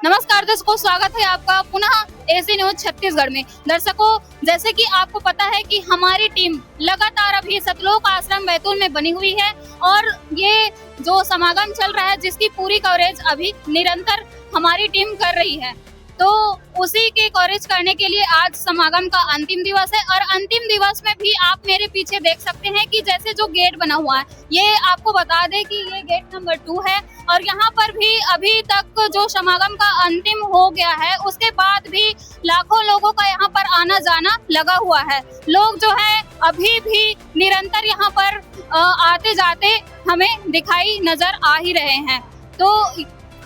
नमस्कार दर्शकों, स्वागत है आपका पुनः एसी न्यूज छत्तीसगढ़ में। दर्शकों, जैसे कि आपको पता है कि हमारी टीम लगातार अभी सतलोक आश्रम बैतूल में बनी हुई है और ये जो समागम चल रहा है जिसकी पूरी कवरेज अभी निरंतर हमारी टीम कर रही है। तो उसी के कवरेज करने के लिए आज समागम का अंतिम दिवस है और अंतिम दिवस में भी आप मेरे पीछे देख सकते हैं कि जैसे जो गेट बना हुआ है, ये आपको बता दें कि ये गेट नंबर 2 है और यहाँ पर भी अभी तक जो समागम का अंतिम हो गया है उसके बाद भी लाखों लोगों का यहाँ पर आना जाना लगा हुआ है। लोग जो है अभी भी निरंतर यहाँ पर आते जाते हमें दिखाई नजर आ ही रहे हैं। तो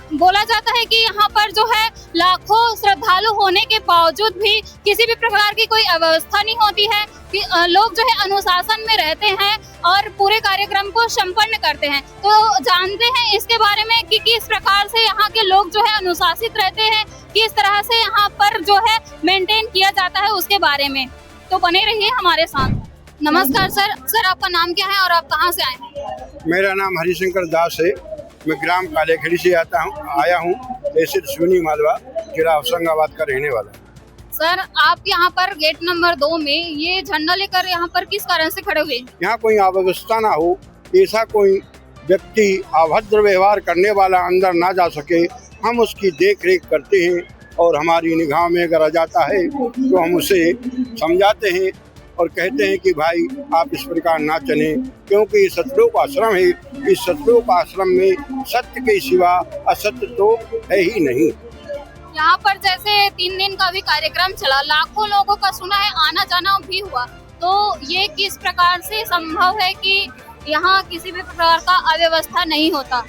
बोला जाता है कि यहाँ पर जो है लाखों श्रद्धालु होने के बावजूद भी किसी भी प्रकार की कोई अव्यवस्था नहीं होती है कि लोग जो है अनुशासन में रहते हैं और पूरे कार्यक्रम को संपन्न करते हैं। तो जानते हैं इसके बारे में कि किस प्रकार से यहाँ के लोग जो है अनुशासित रहते हैं, किस तरह से यहाँ पर जो है मेंटेन किया जाता है उसके बारे में। तो बने रहिए हमारे साथ। नमस्कार सर। सर, आपका नाम क्या है और आप कहाँ से आए हैं? मेरा नाम हरिशंकर दास है। मैं ग्राम कालेखेड़ी से आया हूँ। तहसील सुनी मालवा, जिला होशंगाबाद का रहने वाला। सर, आप यहाँ पर गेट नंबर 2 में ये झंडा लेकर यहाँ पर किस कारण से खड़े हुए? यहाँ कोई अव्यवस्था ना हो, ऐसा कोई व्यक्ति अभद्र व्यवहार करने वाला अंदर ना जा सके, हम उसकी देख रेख करते हैं और हमारी निगाह में अगर आ जाता है तो हम उसे समझाते हैं और कहते हैं कि भाई आप इस प्रकार ना चलें, क्योंकि ये सतलोक आश्रम है। इस सतलोक आश्रम में सत्य के सिवा असत्य तो है ही नहीं। यहाँ पर जैसे 3 दिन का भी कार्यक्रम चला, लाखों लोगों का सुना है आना जाना भी हुआ, तो ये किस प्रकार से संभव है कि यहाँ किसी भी प्रकार का अव्यवस्था नहीं होता?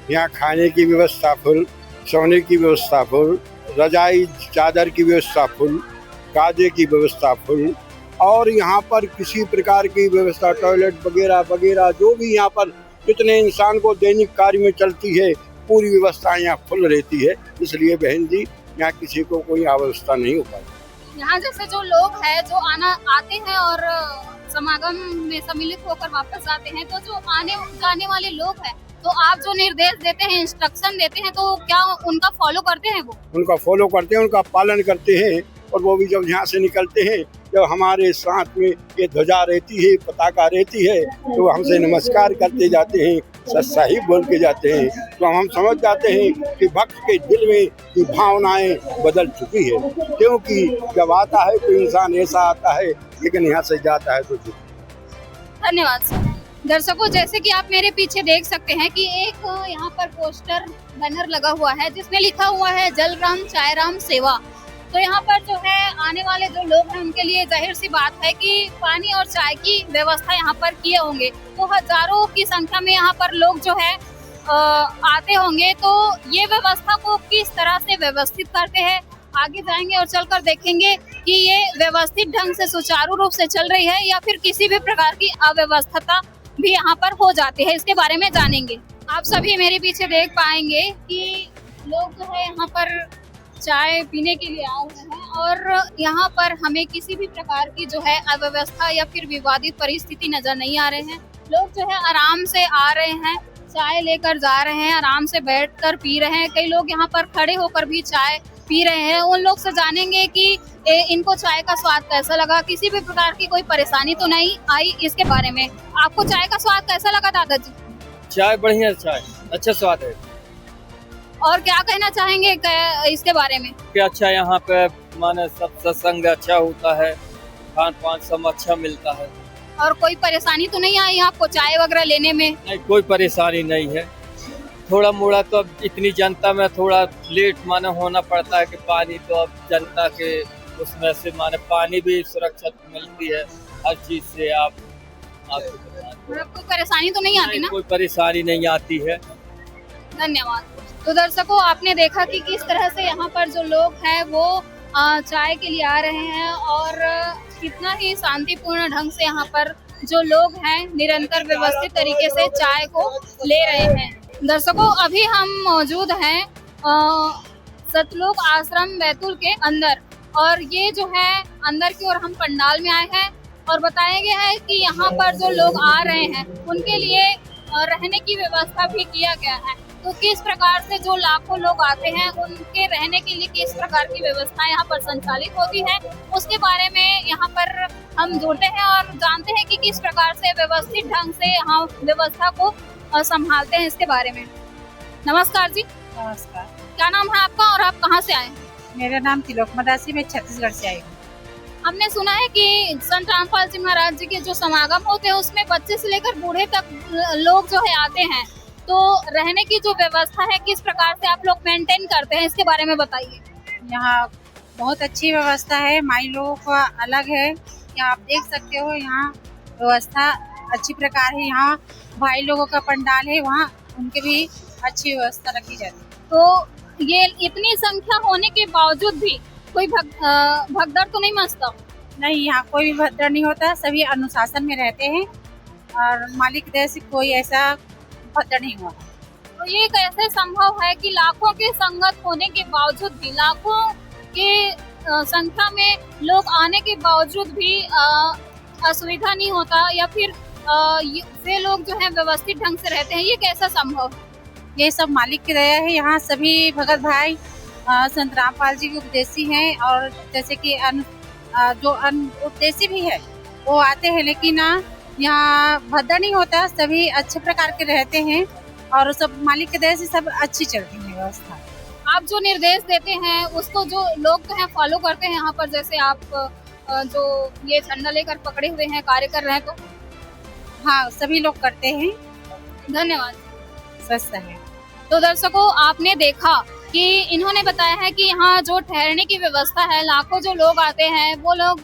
यहाँ खाने की व्यवस्था फुल, सोने की व्यवस्था फुल, रजाई चादर की व्यवस्था फुल, काजे की व्यवस्था फुल और यहाँ पर किसी प्रकार की व्यवस्था टॉयलेट वगैरह वगैरह जो भी यहाँ पर जितने इंसान को दैनिक कार्य में चलती है पूरी व्यवस्था यहाँ फुल रहती है। इसलिए बहन जी, यहाँ किसी को कोई अव्यवस्था नहीं हो पाती। यहाँ जैसे जो लोग हैं जो आते हैं और समागम में सम्मिलित होकर वापस जाते हैं, तो जो आने जाने वाले लोग हैं तो आप जो निर्देश देते हैं, इंस्ट्रक्शन देते हैं, तो क्या उनका फॉलो करते हैं? वो उनका फॉलो करते हैं, उनका पालन करते हैं। और वो भी जब यहाँ से निकलते हैं, जब हमारे साथ में ये ध्वजा रहती है, पताका रहती है, तो हमसे नमस्कार करते जाते हैं, सही बोल के जाते हैं। तो हम समझ जाते हैं कि भक्त के दिल में की भावनाएं बदल चुकी है, क्योंकि जब आता है तो इंसान ऐसा आता है, लेकिन यहाँ से जाता है तो। धन्यवाद सर। दर्शकों, जैसे कि आप मेरे पीछे देख सकते हैं कि एक यहाँ पर पोस्टर बैनर लगा हुआ है जिसमें लिखा हुआ है जल राम चाय राम सेवा। तो यहाँ पर जो है आने वाले जो लोग हैं उनके लिए जाहिर सी बात है कि पानी और चाय की व्यवस्था यहाँ पर किए होंगे, तो हजारों की संख्या में यहाँ पर लोग जो है आते होंगे। तो ये व्यवस्था को किस तरह से व्यवस्थित करते हैं, आगे जाएंगे और चलकर देखेंगे कि ये व्यवस्थित ढंग से सुचारू रूप से चल रही है या फिर किसी भी प्रकार की अव्यवस्था भी यहाँ पर हो जाती है, इसके बारे में जानेंगे। आप सभी मेरे पीछे देख पाएंगे कि लोग जो है यहाँ पर चाय पीने के लिए आए हुए हैं और यहाँ पर हमें किसी भी प्रकार की जो है अव्यवस्था या फिर विवादित परिस्थिति नजर नहीं आ रहे हैं। लोग जो है आराम से आ रहे हैं, चाय लेकर जा रहे हैं, आराम से बैठकर पी रहे हैं। कई लोग यहाँ पर खड़े होकर भी चाय पी रहे हैं। उन लोग से जानेंगे कि इनको चाय का स्वाद कैसा लगा, किसी भी प्रकार की कोई परेशानी तो नहीं आई, इसके बारे में। आपको चाय का स्वाद कैसा लगा दादाजी? चाय बढ़िया, चाय अच्छा स्वाद है। और क्या कहना चाहेंगे इसके बारे में? क्या अच्छा यहाँ पे माने सब सत्संग अच्छा होता है, खान पान सब अच्छा मिलता है। और कोई परेशानी तो नहीं आई आपको चाय वगैरह लेने में? नहीं, कोई परेशानी नहीं है। थोड़ा मोड़ा तो अब इतनी जनता में थोड़ा लेट माने होना पड़ता है कि पानी तो अब जनता के उसमें से माने पानी भी सुरक्षित मिलती है हर चीज से। आपको कोई परेशानी तो नहीं आती ना? कोई परेशानी नहीं आती है। धन्यवाद। तो दर्शकों, आपने देखा कि किस तरह से यहाँ पर जो लोग हैं वो चाय के लिए आ रहे हैं और कितना ही शांतिपूर्ण ढंग से यहाँ पर जो लोग हैं निरंतर व्यवस्थित तरीके से चाय को ले रहे हैं। दर्शकों, अभी हम मौजूद हैं सतलोक आश्रम बैतूल के अंदर और ये जो है अंदर की ओर हम पंडाल में आए हैं और बताया गया है कि यहाँ पर जो लोग आ रहे हैं उनके लिए रहने की व्यवस्था भी किया गया है। तो किस प्रकार से जो लाखों लोग आते हैं उनके रहने के लिए किस प्रकार की व्यवस्था यहाँ पर संचालित होती है, उसके बारे में यहाँ पर हम जुड़ते हैं और जानते हैं कि किस प्रकार से व्यवस्थित ढंग से यहाँ व्यवस्था को संभालते हैं इसके बारे में। नमस्कार जी। नमस्कार, क्या नाम है आपका और आप कहाँ से आए हैं? मेरा नाम तिलोक मदासी, मैं छत्तीसगढ़ से आई हूँ। हमने सुना है कि संत रामपाल जी महाराज जी के जो समागम होते हैं उसमें बच्चे से लेकर बूढ़े तक लोग जो है आते हैं, तो रहने की जो व्यवस्था है किस प्रकार से आप लोग मेंटेन करते हैं इसके बारे में बताइए। यहाँ बहुत अच्छी व्यवस्था है, माई लोगों का अलग है। यहाँ आप देख सकते हो, यहाँ व्यवस्था अच्छी प्रकार है। यहाँ भाई लोगों का पंडाल है, वहाँ उनके भी अच्छी व्यवस्था रखी जाती है। तो ये इतनी संख्या होने के बावजूद भी कोई भगदड़ तो नहीं मचता? नहीं, यहाँ कोई भी भद्र नहीं होता, सभी अनुशासन में रहते हैं और मालिक दया से कोई ऐसा भद्र नहीं हुआ। तो ये कैसे संभव है कि लाखों के संगत होने के बावजूद भी, लाखों के संख्या में लोग आने के बावजूद भी असुविधा नहीं होता या फिर वे लोग जो है व्यवस्थित ढंग से रहते हैं, ये कैसा संभव है? ये सब मालिक की दया है। यहाँ सभी भगत भाई संत रामपाल जी के उपदेशी हैं और जैसे कि जो उपदेशी भी है वो आते हैं, लेकिन यहाँ भद्दा नहीं होता, सभी अच्छे प्रकार के रहते हैं और सब मालिक के दया से सब अच्छी चलती है व्यवस्था। आप जो निर्देश देते हैं उसको जो लोग जो है फॉलो करते हैं यहाँ पर, जैसे आप जो ये झंडा लेकर पकड़े हुए हैं कार्य कर रहे हैं, तो हाँ सभी लोग करते हैं। धन्यवाद। स्वस्थ है। तो दर्शकों, आपने देखा कि इन्होंने बताया है कि यहाँ जो ठहरने की व्यवस्था है, लाखों जो लोग आते हैं वो लोग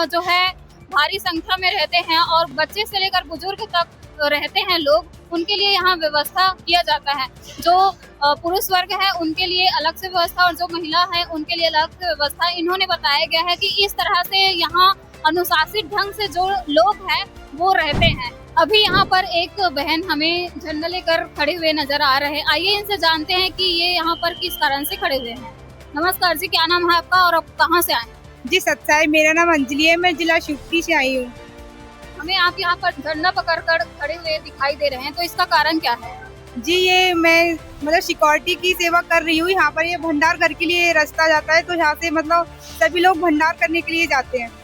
जो है भारी संख्या में रहते हैं और बच्चे से लेकर बुजुर्ग तक रहते हैं लोग, उनके लिए यहाँ व्यवस्था किया जाता है। जो पुरुष वर्ग है उनके लिए अलग से व्यवस्था और जो महिला है उनके लिए अलग से व्यवस्था इन्होंने बताया गया है कि इस तरह से यहाँ अनुशासित ढंग से जो लोग हैं वो रहते हैं। अभी यहाँ पर एक बहन हमें झंडा लेकर खड़े हुए नजर आ रहे हैं, आइए इनसे जानते हैं कि ये यहाँ पर किस कारण से खड़े हुए हैं। नमस्कार जी, क्या नाम है आपका और आप कहाँ से आए? जी सच्चाई, मेरा नाम अंजलि है, मैं जिला शिवपुरी से आई हूँ। हमें आप यहाँ पर झंडा पकड़कर खड़े हुए दिखाई दे रहे हैं, तो इसका कारण क्या है? जी ये मैं मतलब सिक्योरिटी की सेवा कर रही हूँ। यहाँ पर ये भंडार घर के लिए रास्ता जाता है, तो यहाँ से मतलब सभी लोग भंडार करने के लिए जाते हैं।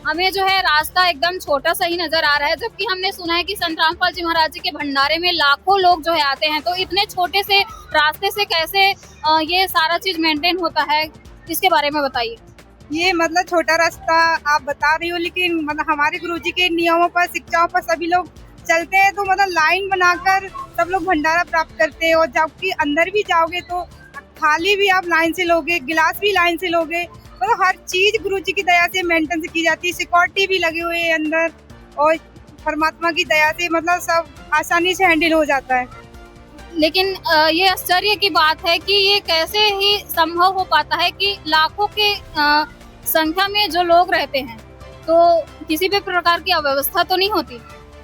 हमें जो है रास्ता एकदम छोटा सा ही नजर आ रहा है, जबकि हमने सुना है कि संत रामपाल जी महाराज जी के भंडारे में लाखों लोग जो है आते हैं, तो इतने छोटे से रास्ते से कैसे ये सारा चीज मेंटेन होता है, इसके बारे में बताइए। ये मतलब छोटा रास्ता आप बता रही हो, लेकिन मतलब हमारे गुरुजी के नियमों पर, शिक्षाओं पर सभी लोग चलते हैं, तो मतलब लाइन बनाकर सब लोग भंडारा प्राप्त करते हैं। और जबकि अंदर भी जाओगे तो थाली भी आप लाइन से लोगे, गिलास भी लाइन से लोगे, मतलब हर चीज गुरुजी की दया से मेंटेन से की जाती है। सिक्योरिटी भी लगे हुए है अंदर और परमात्मा की दया से मतलब सब आसानी से हैंडल हो जाता है। लेकिन ये आश्चर्य की बात है कि ये कैसे ही संभव हो पाता है कि लाखों के संख्या में जो लोग रहते हैं, तो किसी भी प्रकार की अव्यवस्था तो नहीं होती?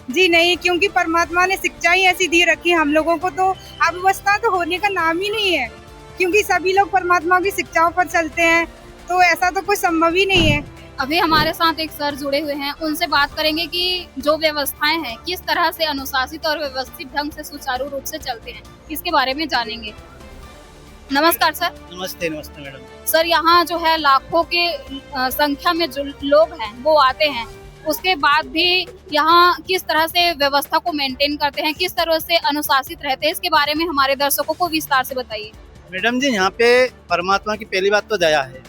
जी नहीं, क्योंकि परमात्मा ने शिक्षा ही ऐसी दी रखी है हम लोगों को, तो अव्यवस्था तो होने का नाम ही नहीं है, क्योंकि सभी लोग परमात्मा की शिक्षाओं पर चलते हैं, तो ऐसा तो कुछ संभव ही नहीं है। अभी हमारे साथ एक सर जुड़े हुए हैं, उनसे बात करेंगे कि जो व्यवस्थाएं हैं किस तरह से अनुशासित और व्यवस्थित ढंग से सुचारू रूप से चलते हैं, इसके बारे में जानेंगे। नमस्कार सर। नमस्ते। नमस्ते मैडम। सर, यहाँ जो है लाखों के संख्या में जो लोग हैं वो आते हैं, उसके बाद भी यहाँ किस तरह से व्यवस्था को मेंटेन करते हैं, किस तरह से अनुशासित रहते हैं, इसके बारे में हमारे दर्शकों को विस्तार से बताइए। मैडम जी, यहाँ पे परमात्मा की पहली बात तो दया है,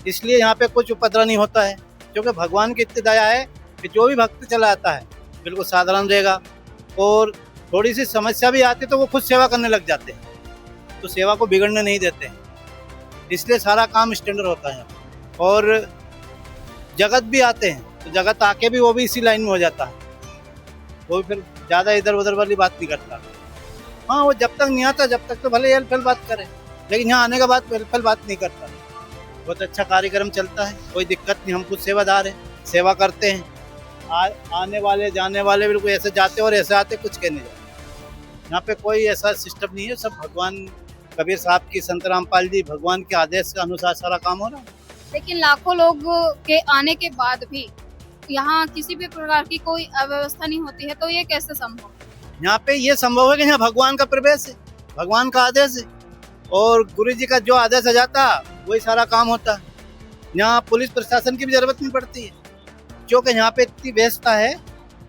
इसलिए यहाँ पे कुछ उपद्रव नहीं होता है, क्योंकि भगवान की इतनी दया है कि जो भी भक्त चला आता है बिल्कुल साधारण रहेगा, और थोड़ी सी समस्या भी आती है तो वो खुद सेवा करने लग जाते हैं, तो सेवा को बिगड़ने नहीं देते हैं, इसलिए सारा काम स्टैंडर्ड होता है। और जगत भी आते हैं तो जगत आके भी वो भी इसी लाइन में हो जाता है, वो भी फिर ज़्यादा इधर उधर वाली बात नहीं करता। हाँ, वो जब तक नहीं आता जब तक तो भले हेल्प बात करे, लेकिन यहाँ आने के बाद हेल्प बात नहीं करता। बहुत अच्छा कार्यक्रम चलता है, कोई दिक्कत नहीं, हम खुद सेवादार हैं, सेवा करते हैं। आने वाले जाने वाले बिल्कुल ऐसे जाते और ऐसे आते, कुछ कहने जाते। यहाँ पे कोई ऐसा सिस्टम नहीं है, सब भगवान कबीर साहब की, संत रामपाल जी भगवान के आदेश के अनुसार सारा काम हो रहा है। लेकिन लाखों लोग के आने के बाद भी यहाँ किसी भी प्रकार की कोई अव्यवस्था नहीं होती है, तो ये कैसे संभव? यहाँ पे ये संभव है कि यहाँ भगवान का प्रवेश है, भगवान का आदेश है और गुरु जी का जो आदेश आ जाता वही सारा काम होता है। यहाँ पुलिस प्रशासन की भी जरूरत नहीं पड़ती है, क्योंकि यहाँ पे इतनी व्यवस्था है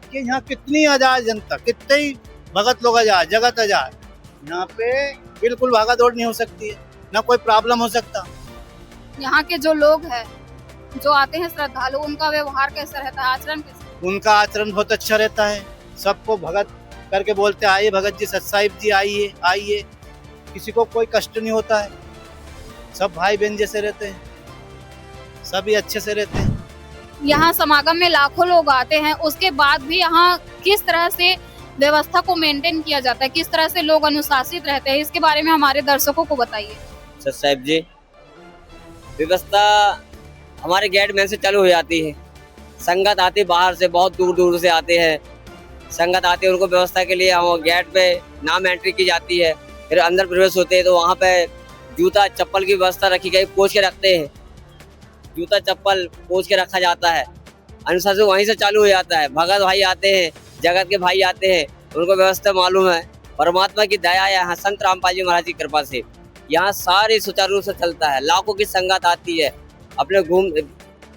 कि यहाँ कितनी आ जाए जनता, कितने ही भगत लोग आ जाए, जगत आ जाए, यहाँ पे बिल्कुल भागा दौड़ नहीं हो सकती है, ना कोई प्रॉब्लम हो सकता। यहाँ के जो लोग हैं, जो आते हैं श्रद्धालु, उनका व्यवहार कैसा रहता है, आचरण कैसा? उनका आचरण बहुत अच्छा रहता है, सबको भगत करके बोलते हैं, आइए भगत जी, सत साहिब जी आइए आइए, किसी को कोई कष्ट नहीं होता है, सब भाई बहन जैसे रहते हैं, सभी अच्छे से रहते हैं। यहाँ समागम में लाखों लोग आते हैं, उसके बाद भी यहाँ किस तरह से व्यवस्था को मेंटेन किया जाता है, किस तरह से लोग अनुशासित रहते हैं, इसके बारे में हमारे दर्शकों को बताइए। सर साहिब जी, व्यवस्था हमारे गेट में से चालू हो जाती है। संगत आती बाहर से, बहुत दूर दूर से आते हैं, संगत आते हैं, उनको व्यवस्था के लिए हम गेट पे नाम एंट्री की जाती है। फिर अंदर प्रवेश होते हैं तो वहाँ पे जूता चप्पल की व्यवस्था रखी गई, पोंछ के रखते हैं, जूता चप्पल पोंछ के रखा जाता है। अनुशासन वहीं से चालू हो जाता है। भगत भाई आते हैं, जगत के भाई आते हैं, उनको व्यवस्था मालूम है। परमात्मा की दया है, यहाँ संत रामपाल जी महाराज की कृपा से यहाँ सारी सुचारू रूप से चलता है। लाखों की संगत आती है, अपने घूम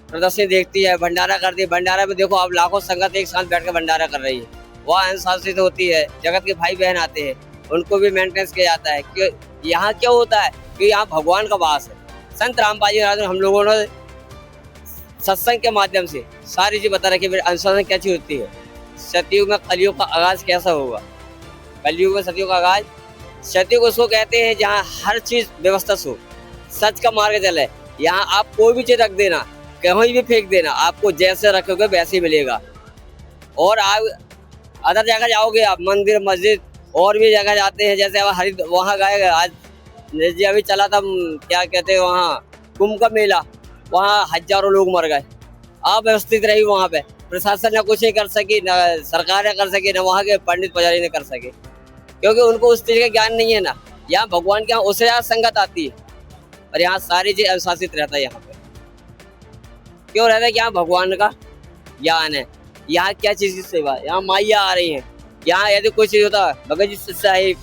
प्रदर्शनी देखती है, भंडारा करती है। भंडारा में देखो आप, लाखों संगत एक साथ बैठ कर भंडारा कर रही है, वह अनुशासित होती है। जगत के भाई बहन आते हैं, उनको भी मेंटेनेंस किया जाता है। कि यहाँ क्या होता है कि यहाँ भगवान का वास है। संत रामपाल जी महाराज हम लोगों ने सत्संग के माध्यम से सारी चीज बता रखी है, अनुशासन क्या चीज होती है। सतयुग में कलयुग का आगाज कैसा होगा, कलयुग में सतयुग का आगाज, सतयुग उसको कहते हैं जहाँ हर चीज व्यवस्था हो, सच का मार्ग चले। यहाँ आप कोई भी चीज रख देना, कहीं भी फेंक देना, आपको जैसे रखोगे वैसे ही मिलेगा। और आप अदर जगह जाओगे, आप मंदिर मस्जिद और भी जगह जाते हैं, जैसे अब वहाँ गए, आज जी अभी चला था, क्या कहते हैं वहाँ कुंभ का मेला, वहाँ हजारों लोग मर गए। अव्यवस्थित रही वहाँ पे, प्रशासन ने कुछ नहीं कर सकी, न सरकार ने कर सकी, न वहाँ के पंडित पुजारी ने कर सके, क्योंकि उनको उस चीज का ज्ञान नहीं है ना। यहाँ भगवान के यहाँ उससे ज्यादा संगत आती है और यहाँ सारी चीज अनुशासित रहता है। यहाँ पे क्यों रहता है कि यहाँ भगवान का ज्ञान है। यहाँ क्या चीज की सेवा, यहाँ माइया आ रही है। यहाँ यदि कोई चीज होता है, भगत जी सत साहिब,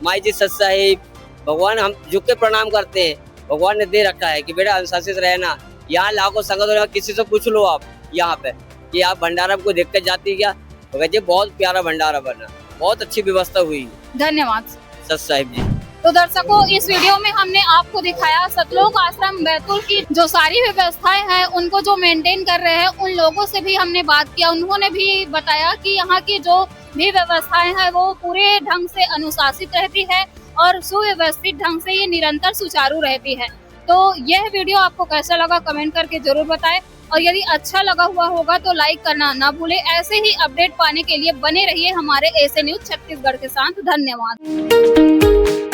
माई जी सत साहिब, भगवान हम झुक के प्रणाम करते हैं। भगवान ने दे रखा है कि बेटा अनुशासित रहना। यहाँ लाखों संगत हो, किसी से पूछ लो आप यहाँ पे कि आप भंडारा को देख कर जाती है क्या। भगत जी बहुत प्यारा भंडारा बना, बहुत अच्छी व्यवस्था हुई। धन्यवाद सत साहिब जी। तो दर्शकों, इस वीडियो में हमने आपको दिखाया सतलोक आश्रम बैतूल की जो सारी व्यवस्थाएं हैं, उनको जो मेंटेन कर रहे हैं, उन लोगों से भी हमने बात किया। उन्होंने भी बताया कि यहाँ की जो भी व्यवस्थाएं हैं वो पूरे ढंग से अनुशासित रहती है और सुव्यवस्थित ढंग से ये निरंतर सुचारू रहती है। तो यह वीडियो आपको कैसा लगा कमेंट करके जरूर बताएं, और यदि अच्छा लगा हुआ होगा तो लाइक करना ना भूलें। ऐसे ही अपडेट पाने के लिए बने रहिए हमारे एसए न्यूज छत्तीसगढ़ के साथ। धन्यवाद।